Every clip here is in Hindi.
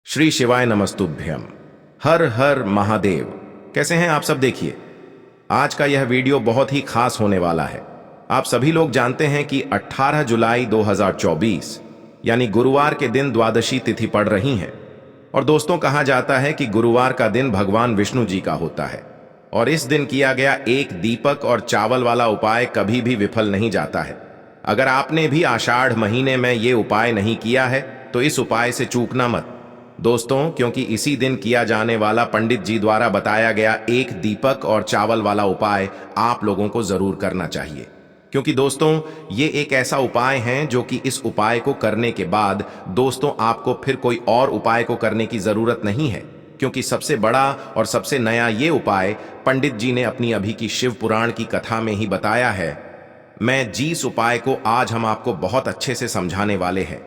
श्री शिवाय नमस्तुभ्यम। हर हर महादेव। कैसे हैं आप सब? देखिए, आज का यह वीडियो बहुत ही खास होने वाला है। आप सभी लोग जानते हैं कि 18 जुलाई 2024 यानी गुरुवार के दिन द्वादशी तिथि पड़ रही है। और दोस्तों, कहा जाता है कि गुरुवार का दिन भगवान विष्णु जी का होता है और इस दिन किया गया एक दीपक और चावल वाला उपाय कभी भी विफल नहीं जाता है। अगर आपने भी आषाढ़ महीने में ये उपाय नहीं किया है तो इस उपाय से चूकना मत दोस्तों, क्योंकि इसी दिन किया जाने वाला पंडित जी द्वारा बताया गया एक दीपक और चावल वाला उपाय आप लोगों को जरूर करना चाहिए। क्योंकि दोस्तों, ये एक ऐसा उपाय है जो कि इस उपाय को करने के बाद दोस्तों आपको फिर कोई और उपाय को करने की जरूरत नहीं है। क्योंकि सबसे बड़ा और सबसे नया ये उपाय पंडित जी ने अपनी अभी की शिव पुराण की कथा में ही बताया है। मैं जिस उपाय को आज हम आपको बहुत अच्छे से समझाने वाले हैं,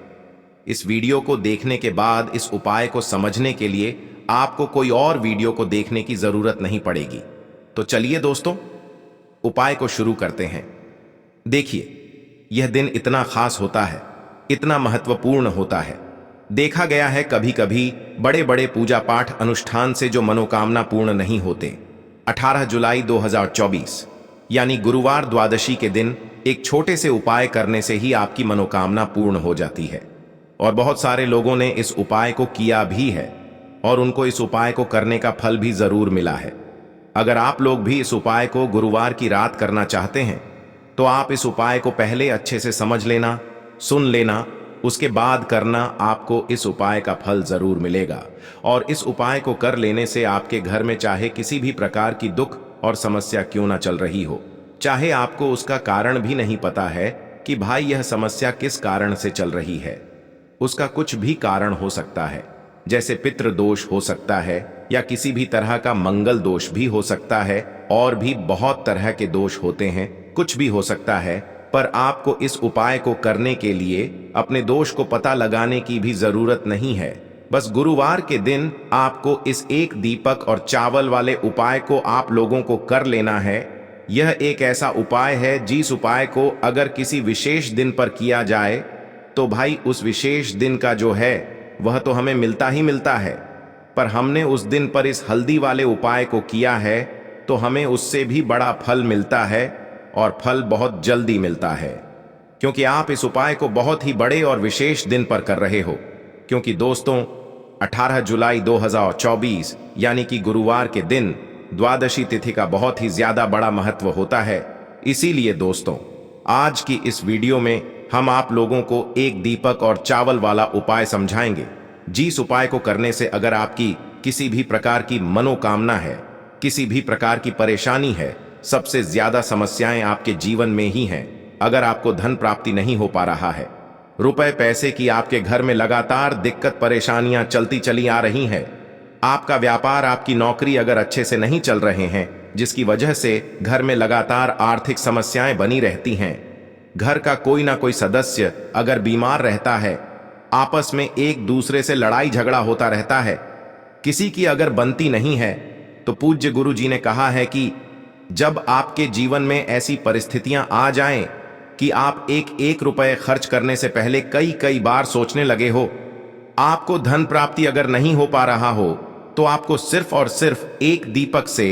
इस वीडियो को देखने के बाद इस उपाय को समझने के लिए आपको कोई और वीडियो को देखने की जरूरत नहीं पड़ेगी। तो चलिए दोस्तों, उपाय को शुरू करते हैं। देखिए, यह दिन इतना खास होता है, इतना महत्वपूर्ण होता है। देखा गया है कभी कभी बड़े बड़े पूजा पाठ अनुष्ठान से जो मनोकामना पूर्ण नहीं होते। 18 जुलाई 2024 यानी गुरुवार द्वादशी के दिन एक छोटे से उपाय करने से ही आपकी मनोकामना पूर्ण हो जाती है। और बहुत सारे लोगों ने इस उपाय को किया भी है और उनको इस उपाय को करने का फल भी जरूर मिला है। अगर आप लोग भी इस उपाय को गुरुवार की रात करना चाहते हैं तो आप इस उपाय को पहले अच्छे से समझ लेना, सुन लेना, उसके बाद करना। आपको इस उपाय का फल जरूर मिलेगा। और इस उपाय को कर लेने से आपके घर में चाहे किसी भी प्रकार की दुख और समस्या क्यों ना चल रही हो, चाहे आपको उसका कारण भी नहीं पता है कि भाई यह समस्या किस कारण से चल रही है, उसका कुछ भी कारण हो सकता है। जैसे पितृ दोष हो सकता है या किसी भी तरह का मंगल दोष भी हो सकता है, और भी बहुत तरह के दोष होते हैं, कुछ भी हो सकता है। पर आपको इस उपाय को करने के लिए अपने दोष को पता लगाने की भी जरूरत नहीं है। बस गुरुवार के दिन आपको इस एक दीपक और चावल वाले उपाय को आप लोगों को कर लेना है। यह एक ऐसा उपाय है जिस उपाय को अगर किसी विशेष दिन पर किया जाए तो भाई उस विशेष दिन का जो है वह तो हमें मिलता ही मिलता है। पर हमने उस दिन पर इस हल्दी वाले उपाय को किया है तो हमें उससे भी बड़ा फल मिलता है, और फल बहुत जल्दी मिलता है। क्योंकि आप इस उपाय को बहुत ही बड़े और विशेष दिन पर कर रहे हो। क्योंकि दोस्तों, 18 जुलाई 2024 यानी कि गुरुवार के दिन द्वादशी तिथि का बहुत ही ज्यादा बड़ा महत्व होता है। इसीलिए दोस्तों, आज की इस वीडियो में हम आप लोगों को एक दीपक और चावल वाला उपाय समझाएंगे, जिस उपाय को करने से अगर आपकी किसी भी प्रकार की मनोकामना है, किसी भी प्रकार की परेशानी है, सबसे ज्यादा समस्याएं आपके जीवन में ही हैं। अगर आपको धन प्राप्ति नहीं हो पा रहा है, रुपए पैसे की आपके घर में लगातार दिक्कत परेशानियां चलती चली आ रही हैं, आपका व्यापार आपकी नौकरी अगर अच्छे से नहीं चल रहे हैं, जिसकी वजह से घर में लगातार आर्थिक समस्याएं बनी रहती हैं, घर का कोई ना कोई सदस्य अगर बीमार रहता है, आपस में एक दूसरे से लड़ाई झगड़ा होता रहता है, किसी की अगर बनती नहीं है, तो पूज्य गुरु जी ने कहा है कि जब आपके जीवन में ऐसी परिस्थितियां आ जाएं कि आप एक एक रुपए खर्च करने से पहले कई कई बार सोचने लगे हो, आपको धन प्राप्ति अगर नहीं हो पा रहा हो, तो आपको सिर्फ और सिर्फ एक दीपक से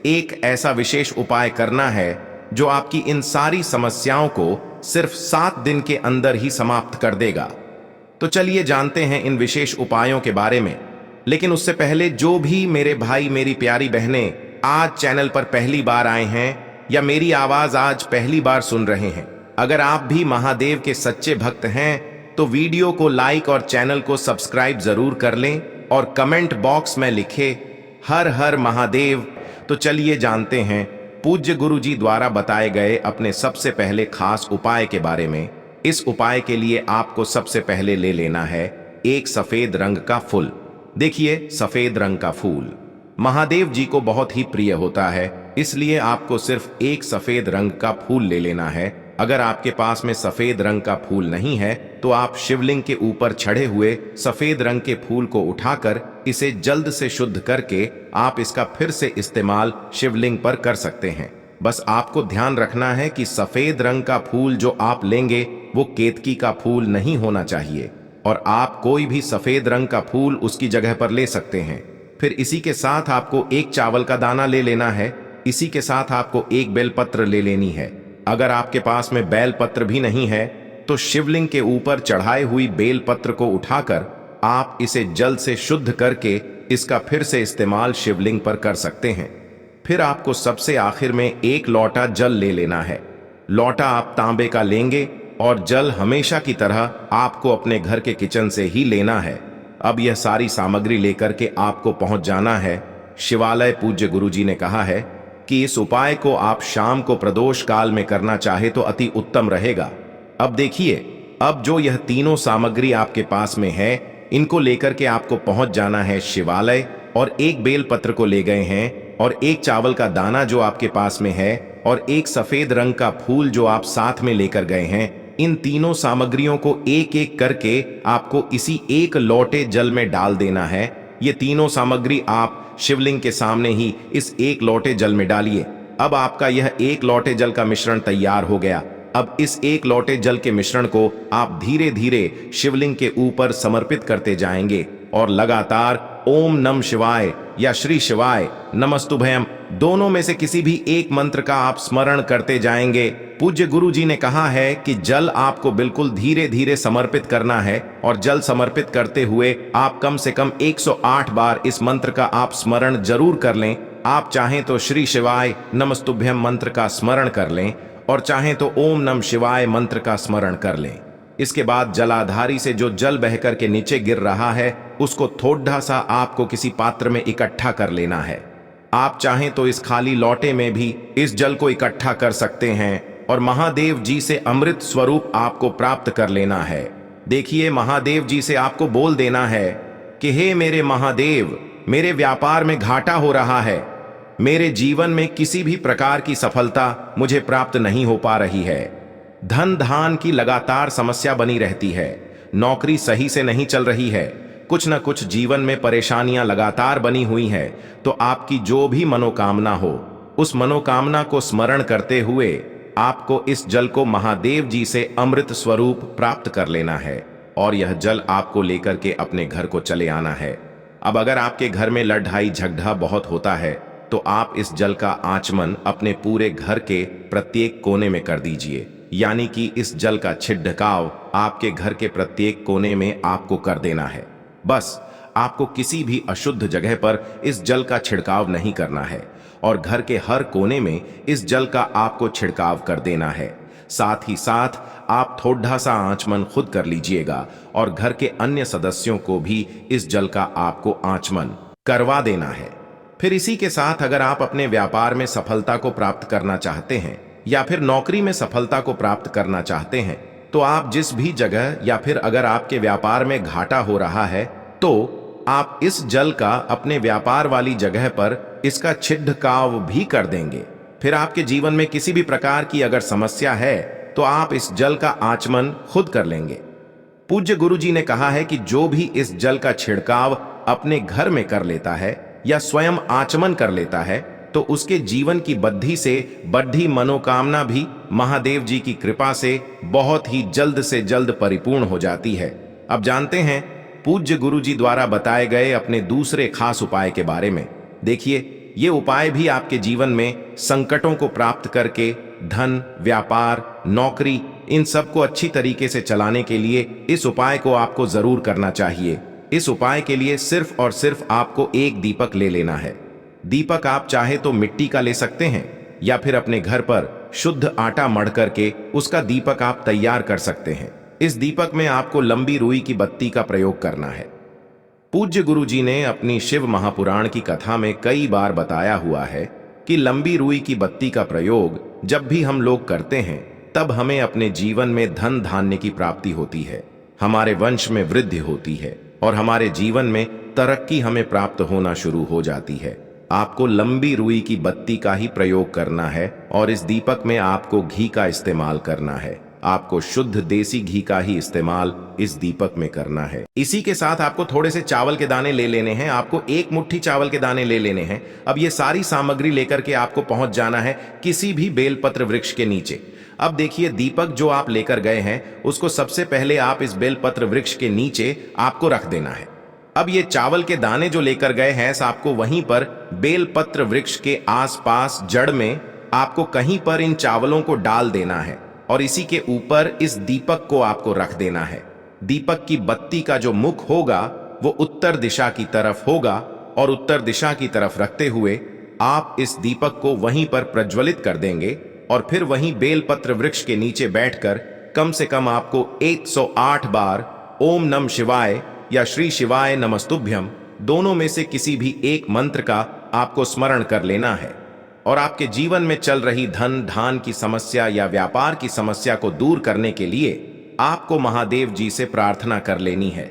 एक ऐसा विशेष उपाय करना है जो आपकी इन सारी समस्याओं को सिर्फ 7 दिन के अंदर ही समाप्त कर देगा। तो चलिए जानते हैं इन विशेष उपायों के बारे में। लेकिन उससे पहले जो भी मेरे भाई मेरी प्यारी बहनें आज चैनल पर पहली बार आए हैं या मेरी आवाज आज पहली बार सुन रहे हैं, अगर आप भी महादेव के सच्चे भक्त हैं तो वीडियो को लाइक और चैनल को सब्सक्राइब जरूर कर लें और कमेंट बॉक्स में लिखे हर हर महादेव। तो चलिए जानते हैं पूज्य गुरु जी द्वारा बताए गए अपने सबसे पहले खास उपाय के बारे में। इस उपाय के लिए आपको सबसे पहले ले लेना है एक सफेद रंग का फूल। देखिए, सफेद रंग का फूल महादेव जी को बहुत ही प्रिय होता है, इसलिए आपको सिर्फ एक सफेद रंग का फूल ले लेना है। अगर आपके पास में सफेद रंग का फूल नहीं है तो आप शिवलिंग के ऊपर चढ़े हुए सफेद रंग के फूल को उठाकर इसे जल्द से शुद्ध करके आप इसका फिर से इस्तेमाल शिवलिंग पर कर सकते हैं। बस आपको ध्यान रखना है कि सफेद रंग का फूल जो आप लेंगे वो केतकी का फूल नहीं होना चाहिए। और आप कोई भी सफेद रंग का फूल उसकी जगह पर ले सकते हैं। फिर इसी के साथ आपको एक चावल का दाना ले लेना है। इसी के साथ आपको एक बेलपत्र ले लेनी है। अगर आपके पास में बेलपत्र भी नहीं है तो शिवलिंग के ऊपर चढ़ाए हुई बेलपत्र को उठाकर आप इसे जल से शुद्ध करके इसका फिर से इस्तेमाल शिवलिंग पर कर सकते हैं। फिर आपको सबसे आखिर में एक लोटा जल ले लेना है। लोटा आप तांबे का लेंगे और जल हमेशा की तरह आपको अपने घर के किचन से ही लेना है। अब यह सारी सामग्री लेकर के आपको पहुंच जाना है शिवालय। पूज्य गुरुजी ने कहा है कि इस उपाय को आप शाम को प्रदोष काल में करना चाहे तो अति उत्तम रहेगा। अब देखिए, अब जो यह तीनों सामग्री आपके पास में है, इनको लेकर के आपको पहुंच जाना है शिवालय, और एक बेलपत्र को ले गए हैं और एक चावल का दाना जो आपके पास में है और एक सफेद रंग का फूल जो आप साथ में लेकर गए हैं, इन तीनों सामग्रियों को एक एक करके आपको इसी एक लोटे जल में डाल देना है। ये तीनों सामग्री आप शिवलिंग के सामने ही इस एक लोटे जल में डालिए। अब आपका यह एक लोटे जल का मिश्रण तैयार हो गया। अब इस एक लोटे जल के मिश्रण को आप धीरे धीरे शिवलिंग के ऊपर समर्पित करते जाएंगे और लगातार ओम नम शिवाय या श्री शिवाय नमस्तुभयम दोनों में से किसी भी एक मंत्र का आप स्मरण करते जाएंगे। पूज्य गुरु जी ने कहा है कि जल आपको बिल्कुल धीरे धीरे समर्पित करना है और जल समर्पित करते हुए आप कम से कम 108 बार इस मंत्र का आप स्मरण जरूर कर लें। आप चाहें तो श्री शिवाय नमस्तुभ्यम मंत्र का स्मरण कर लें और चाहें तो ओम नम शिवाय मंत्र का स्मरण कर लें। इसके बाद जलाधारी से जो जल बहकर के नीचे गिर रहा है उसको थोड़ा सा आपको किसी पात्र में इकट्ठा कर लेना है। आप चाहें तो इस खाली लोटे में भी इस जल को इकट्ठा कर सकते हैं और महादेव जी से अमृत स्वरूप आपको प्राप्त कर लेना है। देखिए, महादेव जी से आपको बोल देना है कि हे मेरे महादेव, मेरे व्यापार में घाटा हो रहा है, मेरे जीवन में किसी भी प्रकार की सफलता मुझे प्राप्त नहीं हो पा रही है, धन धान की लगातार समस्या बनी रहती है, नौकरी सही से नहीं चल रही है, कुछ न कुछ जीवन में परेशानियां लगातार बनी हुई है। तो आपकी जो भी मनोकामना हो, उस मनोकामना को स्मरण करते हुए आपको इस जल को महादेव जी से अमृत स्वरूप प्राप्त कर लेना है और यह जल आपको लेकर के अपने घर को चले आना है। अब अगर आपके घर में लड़ाई झगड़ा बहुत होता है तो आप इस जल का आचमन अपने पूरे घर के प्रत्येक कोने में कर दीजिए, यानी कि इस जल का छिड़काव आपके घर के प्रत्येक कोने में आपको कर देना है। बस आपको किसी भी अशुद्ध जगह पर इस जल का छिड़काव नहीं करना है और घर के हर कोने में इस जल का आपको छिड़काव कर देना है। साथ ही साथ आप थोड़ा सा आचमन खुद कर लीजिएगा और घर के अन्य सदस्यों को भी इस जल का आपको आचमन करवा देना है। फिर इसी के साथ अगर आप अपने व्यापार में सफलता को प्राप्त करना चाहते हैं या फिर नौकरी में सफलता को प्राप्त करना चाहते हैं तो आप जिस भी जगह या फिर अगर आपके व्यापार में घाटा हो रहा है तो आप इस जल का अपने व्यापार वाली जगह पर इसका छिड़काव भी कर देंगे। फिर आपके जीवन में किसी भी प्रकार की अगर समस्या है तो आप इस जल का आचमन खुद कर लेंगे। पूज्य गुरु जी ने कहा है कि जो भी इस जल का छिड़काव अपने घर में कर लेता है या स्वयं आचमन कर लेता है तो उसके जीवन की बद्धी से बढ़ी मनोकामना भी महादेव जी की कृपा से बहुत ही जल्द से जल्द परिपूर्ण हो जाती है। अब जानते हैं पूज्य गुरु जी द्वारा बताए गए अपने दूसरे खास उपाय के बारे में। देखिए, ये उपाय भी आपके जीवन में संकटों को प्राप्त करके धन, व्यापार, नौकरी इन सब को अच्छी तरीके से चलाने के लिए इस उपाय को आपको जरूर करना चाहिए। इस उपाय के लिए सिर्फ और सिर्फ आपको एक दीपक ले लेना है। दीपक आप चाहे तो मिट्टी का ले सकते हैं या फिर अपने घर पर शुद्ध आटा मढ़ करके उसका दीपक आप तैयार कर सकते हैं। इस दीपक में आपको लंबी रुई की बत्ती का प्रयोग करना है। पूज्य गुरु जी ने अपनी शिव महापुराण की कथा में कई बार बताया हुआ है कि लंबी रुई की बत्ती का प्रयोग जब भी हम लोग करते हैं तब हमें अपने जीवन में धन धान्य की प्राप्ति होती है, हमारे वंश में वृद्धि होती है और हमारे जीवन में तरक्की हमें प्राप्त होना शुरू हो जाती है। आपको लंबी रुई की बत्ती का ही प्रयोग करना है और इस दीपक में आपको घी का इस्तेमाल करना है। आपको शुद्ध देसी घी का ही इस्तेमाल इस दीपक में करना है। इसी के साथ आपको थोड़े से चावल के दाने ले लेने हैं। आपको एक मुट्ठी चावल के दाने ले लेने हैं। अब ये सारी सामग्री लेकर के आपको पहुंच जाना है किसी भी बेलपत्र वृक्ष के नीचे। अब देखिए, दीपक जो आप लेकर गए हैं उसको सबसे पहले आप इस बेलपत्र वृक्ष के नीचे आपको रख देना है। अब ये चावल के दाने जो लेकर गए हैं आपको वहीं पर बेलपत्र वृक्ष के आसपास जड़ में आपको कहीं पर इन चावलों को डाल देना है और इसी के ऊपर इस दीपक को आपको रख देना है। दीपक की बत्ती का जो मुख होगा वो उत्तर दिशा की तरफ होगा और उत्तर दिशा की तरफ रखते हुए आप इस दीपक को वहीं पर प्रज्वलित कर देंगे और फिर वहीं बेलपत्र वृक्ष के नीचे बैठकर कम से कम आपको 108 बार ओम नमः शिवाय या श्री शिवाय नमस्तुभ्यम दोनों में से किसी भी एक मंत्र का आपको स्मरण कर लेना है और आपके जीवन में चल रही धन धान की समस्या या व्यापार की समस्या को दूर करने के लिए आपको महादेव जी से प्रार्थना कर लेनी है।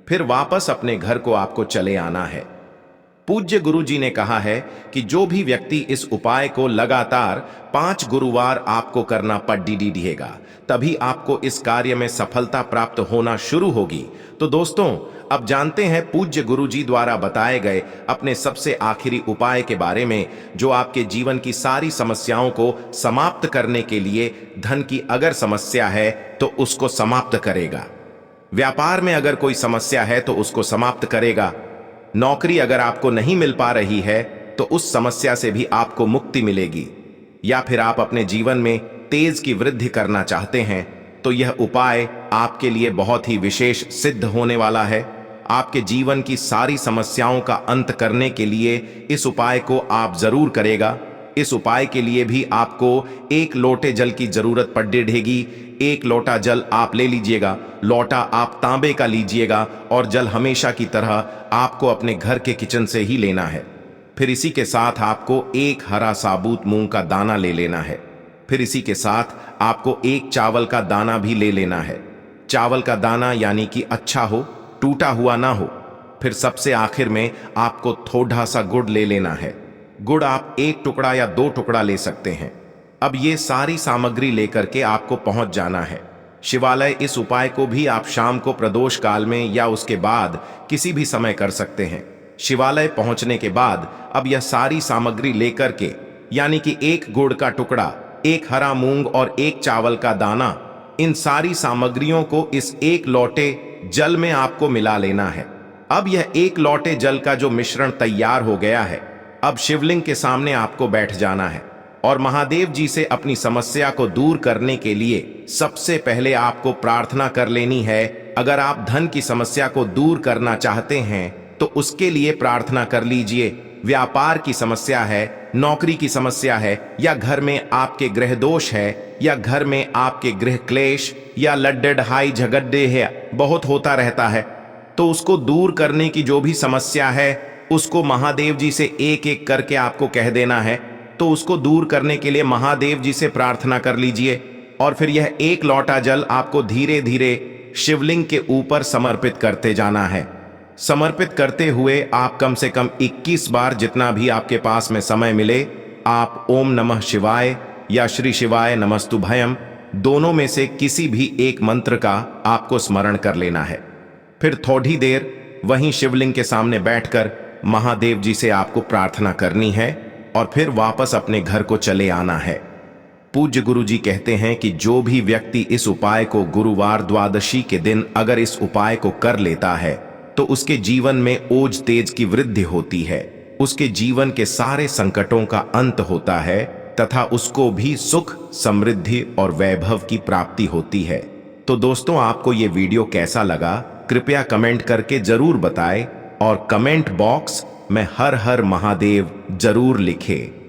फिर वापस अपने घर को आपको चले आना है। पूज्य गुरु जी ने कहा है कि जो भी व्यक्ति इस उपाय को लगातार 5 गुरुवार आपको करना पड़ेगा, तभी आपको इस कार्य में सफलता प्राप्त होना शुरू होगी। तो दोस्तों, अब जानते हैं पूज्य गुरु जी द्वारा बताए गए अपने सबसे आखिरी उपाय के बारे में, जो आपके जीवन की सारी समस्याओं को समाप्त करने के लिए, धन की अगर समस्या है तो उसको समाप्त करेगा, व्यापार में अगर कोई समस्या है तो उसको समाप्त करेगा, नौकरी अगर आपको नहीं मिल पा रही है तो उस समस्या से भी आपको मुक्ति मिलेगी, या फिर आप अपने जीवन में तेज की वृद्धि करना चाहते हैं तो यह उपाय आपके लिए बहुत ही विशेष सिद्ध होने वाला है। आपके जीवन की सारी समस्याओं का अंत करने के लिए इस उपाय को आप जरूर करेगा। इस उपाय के लिए भी आपको 1 लोटे जल की जरूरत पड़ेगी। 1 लोटा जल आप ले लीजिएगा, लोटा आप तांबे का लीजिएगा और जल हमेशा की तरह आपको अपने घर के किचन से ही लेना है। फिर इसी के साथ आपको 1 हरा साबुत मूंग का दाना ले लेना है। फिर इसी के साथ आपको 1 चावल का दाना भी ले लेना है। चावल का दाना यानी कि अच्छा हो, टूटा हुआ ना हो। फिर सबसे आखिर में आपको थोड़ा सा गुड़ ले लेना है। गुड़ आप 1 टुकड़ा या 2 टुकड़ा ले सकते हैं। अब ये सारी सामग्री लेकर के आपको पहुंच जाना है शिवालय। इस उपाय को भी आप शाम को प्रदोष काल में या उसके बाद किसी भी समय कर सकते हैं। शिवालय पहुंचने के बाद अब यह सारी सामग्री लेकर के, यानी कि 1 गुड़ का टुकड़ा, 1 हरा मूंग और 1 चावल का दाना, इन सारी सामग्रियों को इस 1 लोटे जल में आपको मिला लेना है। अब यह 1 लोटे जल का जो मिश्रण तैयार हो गया है, अब शिवलिंग के सामने आपको बैठ जाना है और महादेव जी से अपनी समस्या को दूर करने के लिए सबसे पहले आपको प्रार्थना कर लेनी है। अगर आप धन की समस्या को दूर करना चाहते हैं तो उसके लिए प्रार्थना कर लीजिए। व्यापार की समस्या है, नौकरी की समस्या है, या घर में आपके ग्रह दोष है, या घर में आपके गृह क्लेश या लड्डे झगड़े है, बहुत होता रहता है, तो उसको दूर करने की जो भी समस्या है उसको महादेव जी से एक एक करके आपको कह देना है। तो उसको दूर करने के लिए महादेव जी से प्रार्थना कर लीजिए और फिर यह 1 लोटा जल आपको धीरे धीरे शिवलिंग के ऊपर समर्पित करते जाना है। समर्पित करते हुए आप कम से कम 21 बार, जितना भी आपके पास में समय मिले, आप ओम नमः शिवाय या श्री शिवाय नमस्तुभयम दोनों में से किसी भी एक मंत्र का आपको स्मरण कर लेना है। फिर थोड़ी देर वहीं शिवलिंग के सामने बैठकर महादेव जी से आपको प्रार्थना करनी है और फिर वापस अपने घर को चले आना है। पूज्य गुरु जी कहते हैं कि जो भी व्यक्ति इस उपाय को गुरुवार द्वादशी के दिन अगर इस उपाय को कर लेता है तो उसके जीवन में ओज तेज की वृद्धि होती है, उसके जीवन के सारे संकटों का अंत होता है तथा उसको भी सुख, समृद्धि और वैभव की प्राप्ति होती है। तो दोस्तों, आपको ये वीडियो कैसा लगा कृपया कमेंट करके जरूर बताएं और कमेंट बॉक्स में हर हर महादेव जरूर लिखें।